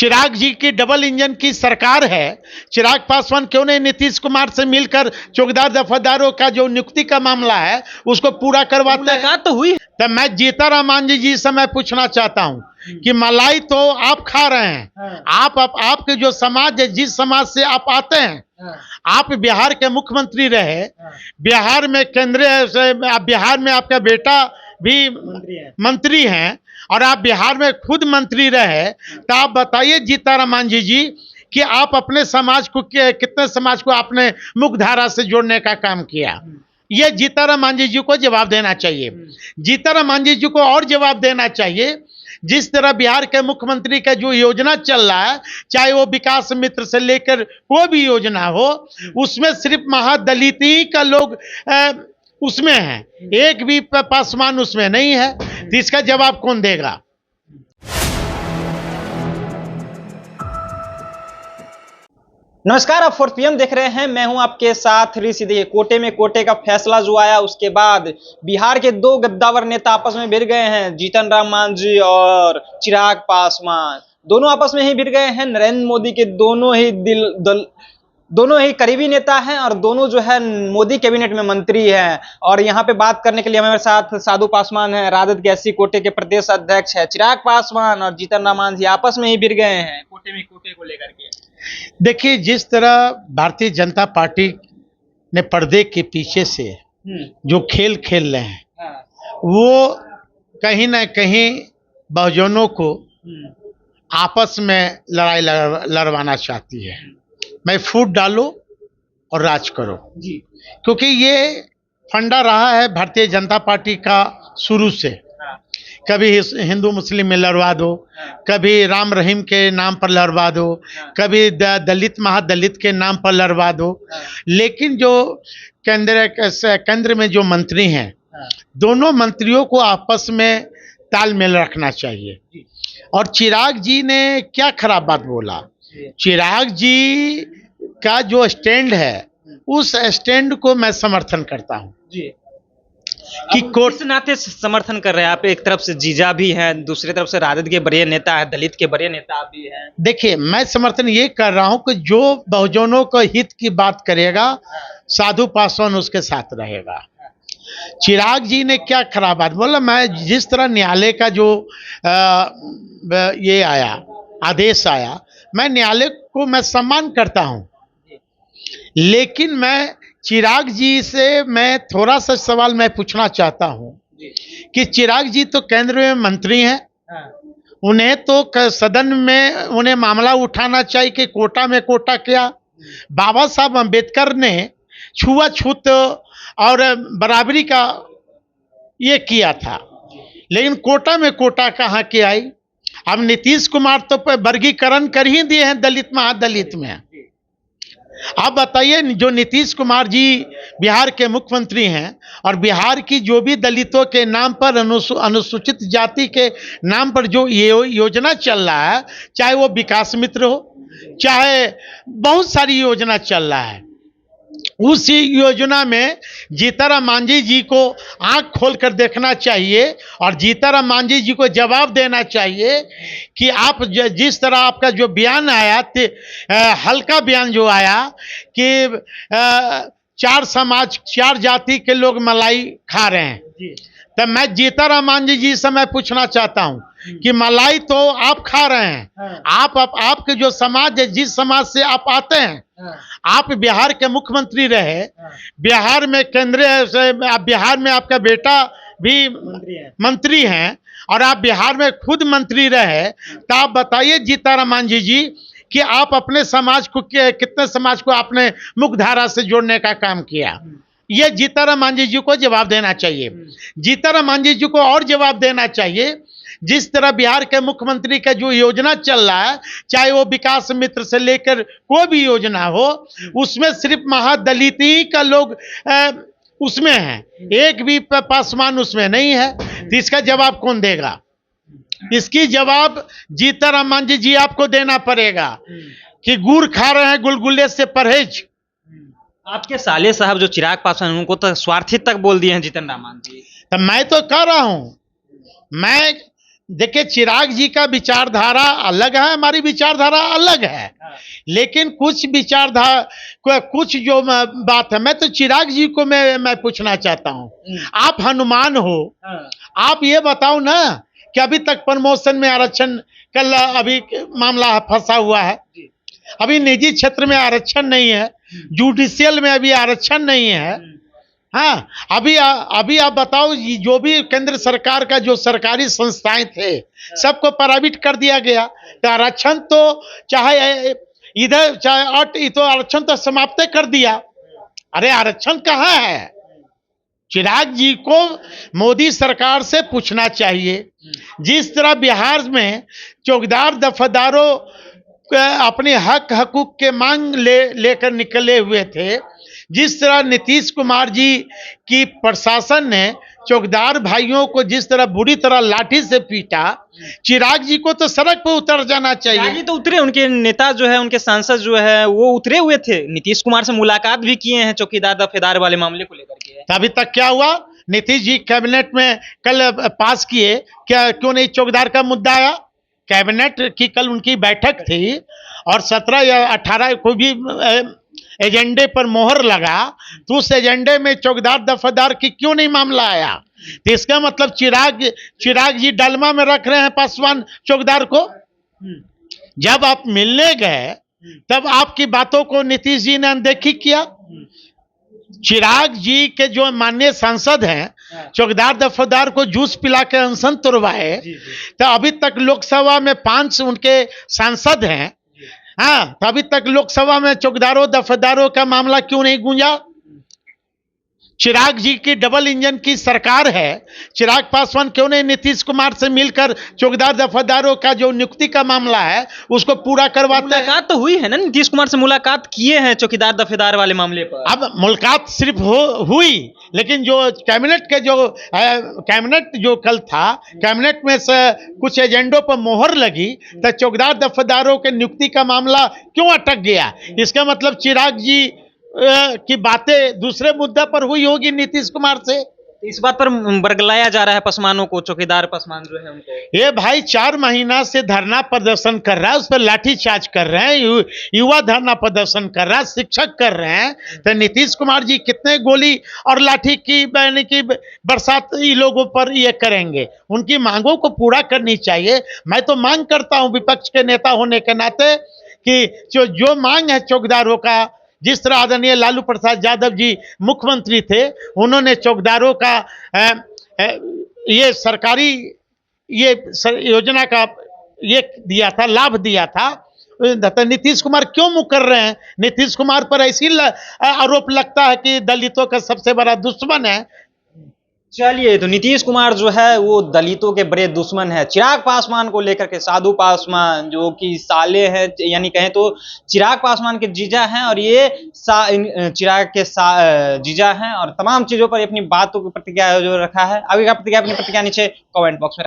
चिराग जी की double engine की सरकार है। चिराग पासवान क्यों नहीं नीतीश कुमार से मिलकर चौकीदार दफादारों का जो नियुक्ति का मामला है उसको पूरा करवाते हैं। मुलाकात तो हुई। तो मैं जीतन मांझी जी से मैं पूछना चाहता हूं कि मलाई तो आप खा रहे हैं। आपके जो समाज है, जिस समाज से आप आते हैं, आप बिहार के मुख्यमंत्री रहे। बिहार में बिहार में आपका बेटा भी मंत्री हैं और आप बिहार में खुद मंत्री रहे। तो आप बताइए जीतन मांझी जी कि आप अपने समाज को कितने समाज को आपने मुख्यधारा से जोड़ने का काम किया। ये जीतन मांझी जी को जवाब देना चाहिए। जीतन मांझी जी को और जवाब देना चाहिए। जिस तरह बिहार के मुख्यमंत्री का जो योजना चल रहा है, चाहे वो विकास मित्र से लेकर कोई भी योजना हो, उसमें सिर्फ महादलित ही का लोग उसमें है, एक भी पासवान उसमें नहीं है। तो इसका जवाब कौन देगा? नमस्कार, आप 4 PM देख रहे हैं। मैं हूं आपके साथ ऋषि। देखिए, कोटे में कोटे का फैसला जो आया उसके बाद बिहार के दो गद्दावर नेता आपस में भिड़ गए हैं। जीतन राम मांझी और चिराग पासवान दोनों आपस में ही भिड़ गए हैं। नरेंद्र मोदी के दोनों ही करीबी नेता हैं और दोनों जो है मोदी कैबिनेट में मंत्री हैं। और यहाँ पे बात करने के लिए हमारे साथ साधु पासवान है, राजद के SC कोटे के प्रदेश अध्यक्ष है। चिराग पासवान और जीतन राम मांझी आपस में ही भिड़ गए हैं कोटे में कोटे को लेकर के। देखिए, जिस तरह भारतीय जनता पार्टी ने पर्दे के पीछे से जो खेल खेल रहे हैं, वो कहीं ना कहीं बहुजनों को आपस में लड़ाई लड़वाना चाहती है। मैं फूट डालो और राज करो जी, क्योंकि ये फंडा रहा है भारतीय जनता पार्टी का शुरू से। कभी हिंदू मुस्लिम में लड़वा दो, कभी राम रहीम के नाम पर लड़वा दो, कभी दलित महादलित के नाम पर लड़वा दो। लेकिन जो केंद्र में जो मंत्री हैं, दोनों मंत्रियों को आपस में तालमेल रखना चाहिए। और चिराग जी ने क्या खराब बात बोला? चिराग जी का जो स्टैंड है, उस स्टैंड को मैं समर्थन करता हूं कि किस नाते समर्थन कर रहे हैं आप? एक तरफ से जीजा भी हैं, दूसरी तरफ से राजद के बड़े नेता है, दलित के बड़े नेता भी हैं। देखिए, मैं समर्थन ये कर रहा हूं कि जो बहुजनों को हित की बात करेगा, साधु पासवान उसके साथ रहेगा। चिराग जी ने क्या खराब बात बोला? मैं जिस तरह न्यायालय का जो ये आया, आदेश आया, मैं न्यायालय को मैं सम्मान करता हूं। लेकिन मैं चिराग जी से मैं थोड़ा सा सवाल मैं पूछना चाहता हूं कि चिराग जी तो केंद्र में मंत्री हैं। उन्हें तो सदन में उन्हें मामला उठाना चाहिए कि कोटा में कोटा क्या। बाबा साहब अंबेडकर ने छुआछूत और बराबरी का ये किया था, लेकिन कोटा में कोटा कहाँ की आई? अब नीतीश कुमार तो वर्गीकरण कर ही दिए हैं दलित महादलित में। आप बताइए, जो नीतीश कुमार जी बिहार के मुख्यमंत्री हैं और बिहार की जो भी दलितों के नाम पर, अनुसूचित जाति के नाम पर जो ये योजना चल रहा है, चाहे वो विकास मित्र हो, चाहे बहुत सारी योजना चल रहा है, उस योजना में जीतन मांझी जी को आंख खोलकर देखना चाहिए और जीतन मांझी जी को जवाब देना चाहिए कि आप जिस तरह आपका जो बयान आया, हल्का बयान जो आया कि 4 समाज 4 जाति के लोग मलाई खा रहे हैं, तो मैं जीतन मांझी जी से मैं पूछना चाहता हूं कि मलाई तो आप खा रहे हैं। आपके जो समाज है, जिस समाज से आप आते हैं, आप बिहार के मुख्यमंत्री रहे। बिहार में बिहार में आपका बेटा भी मंत्री हैं और आप बिहार में खुद मंत्री रहे। तो आप बताइए जीतन मांझी जी कि आप अपने समाज को कितने समाज को आपने मुख्यधारा से जोड़ने का काम किया। ये जीतन मांझी जी को जवाब देना चाहिए। जीतन मांझी जी को और जवाब देना चाहिए। जिस तरह बिहार के मुख्यमंत्री का जो योजना चल रहा है, चाहे वो विकास मित्र से लेकर कोई भी योजना हो, उसमें सिर्फ महादलित ही का लोग उसमें है, एक भी पासवान उसमें नहीं है। तो इसका जवाब कौन देगा? इसकी जवाब जीतन मांझी जी आपको देना पड़ेगा कि गुड़ खा रहे हैं, गुलगुले से परहेज। आपके साले साहब जो चिराग पासवान, उनको तो स्वार्थी तक बोल दिए हैं जीतन राम मांझी। तो मैं तो कह रहा हूं, मैं देखिए, चिराग जी का विचारधारा अलग है, हमारी विचारधारा अलग है। लेकिन कुछ विचारधारा, कुछ जो बात है, मैं तो चिराग जी को मैं पूछना चाहता हूं। आप हनुमान हो, आप ये बताओ ना कि अभी तक प्रमोशन में आरक्षण कल अभी मामला फंसा हुआ है, अभी निजी क्षेत्र में आरक्षण नहीं है, जुडिशियल में अभी आरक्षण नहीं है। हाँ, अभी आप बताओ, जो भी केंद्र सरकार का जो सरकारी संस्थाएं थे सबको प्राइवेट कर दिया गया। तो आरक्षण तो चाहे इधर चाहे तो आरक्षण तो समाप्त कर दिया। अरे आरक्षण कहाँ है? चिराग जी को मोदी सरकार से पूछना चाहिए। जिस तरह बिहार में चौकीदार दफादारों अपने हक हकूक के मांग लेकर निकले हुए थे, जिस तरह नीतीश कुमार जी की प्रशासन ने चौकीदार भाइयों को जिस तरह बुरी तरह लाठी से पीटा, चिराग जी को तो सड़क पर उतर जाना चाहिए। चिराग जी तो उतरे, उनके नेता जो है, उनके सांसद जो है वो उतरे हुए थे, नीतीश कुमार से मुलाकात भी किए हैं चौकीदार दफेदार वाले मामले को लेकर के। अभी तक क्या हुआ? नीतीश जी कैबिनेट में कल पास किए, क्या क्यों नहीं चौकीदार का मुद्दा आया? कैबिनेट की कल उनकी बैठक थी और 17 या 18 को भी एजेंडे पर मोहर लगा, तो उस एजेंडे में चौकीदार दफादार की क्यों नहीं मामला आया? तो इसका मतलब चिराग जी डालमा में रख रहे हैं पासवान चौकीदार को। जब आप मिलने गए तब आपकी बातों को नीतीश जी ने अनदेखी किया। चिराग जी के जो माननीय सांसद हैं, चौकीदार दफादार को जूस पिला के अनशन तोड़वाए, तो अभी तक लोकसभा में 5 उनके सांसद हैं। हाँ, तो अभी तक लोकसभा में चौकीदारों दफादारों का मामला क्यों नहीं गूंजा? चिराग जी की डबल इंजन की सरकार है, चिराग पासवान क्यों नहीं नीतीश कुमार से मिलकर चौकीदार दफादारों का जो नियुक्ति का मामला है उसको पूरा करवाते? मुलाकात तो हुई है ना, नीतीश कुमार से मुलाकात किए हैं चौकीदार दफेदार वाले मामले पर। अब मुलाकात सिर्फ हुई, लेकिन जो कैबिनेट जो कल था, कैबिनेट में से कुछ एजेंडों पर मोहर लगी, तो चौकीदार दफादारों के नियुक्ति का मामला क्यों अटक गया? इसका मतलब चिराग जी की बातें दूसरे मुद्दा पर हुई होगी नीतीश कुमार से। इस बात पर बरगलाया जा रहा है पसमानों को, चौकीदार पसमान जो है उनको। ये भाई 4 महीना से धरना प्रदर्शन कर रहा है, उस पर लाठीचार्ज कर रहे हैं, युवा धरना प्रदर्शन कर रहा है, शिक्षक कर रहे हैं, तो नीतीश कुमार जी कितने गोली और लाठी की बरसात ये लोगों पर ये करेंगे? उनकी मांगों को पूरा करनी चाहिए। मैं तो मांग करता हूं विपक्ष के नेता होने के नाते कि जो मांग है चौकीदारों का, जिस तरह आदरणीय लालू प्रसाद यादव जी मुख्यमंत्री थे, उन्होंने चौकीदारों का ये सरकारी ये योजना का ये दिया था, लाभ दिया था, तो नीतीश कुमार क्यों मुँह कर रहे हैं? नीतीश कुमार पर ऐसी आरोप लगता है कि दलितों का सबसे बड़ा दुश्मन है। चलिए, तो नीतीश कुमार जो है वो दलितों के बड़े दुश्मन है। चिराग पासवान को लेकर के साधु पासवान जो कि साले हैं, यानी कहें तो चिराग पासवान के जीजा हैं, और ये चिराग के जीजा हैं, और तमाम चीजों पर अपनी बातों की प्रतिक्रिया जो रखा है। आगे का प्रतिक्रिया अपनी प्रतिक्रिया नीचे कमेंट बॉक्स में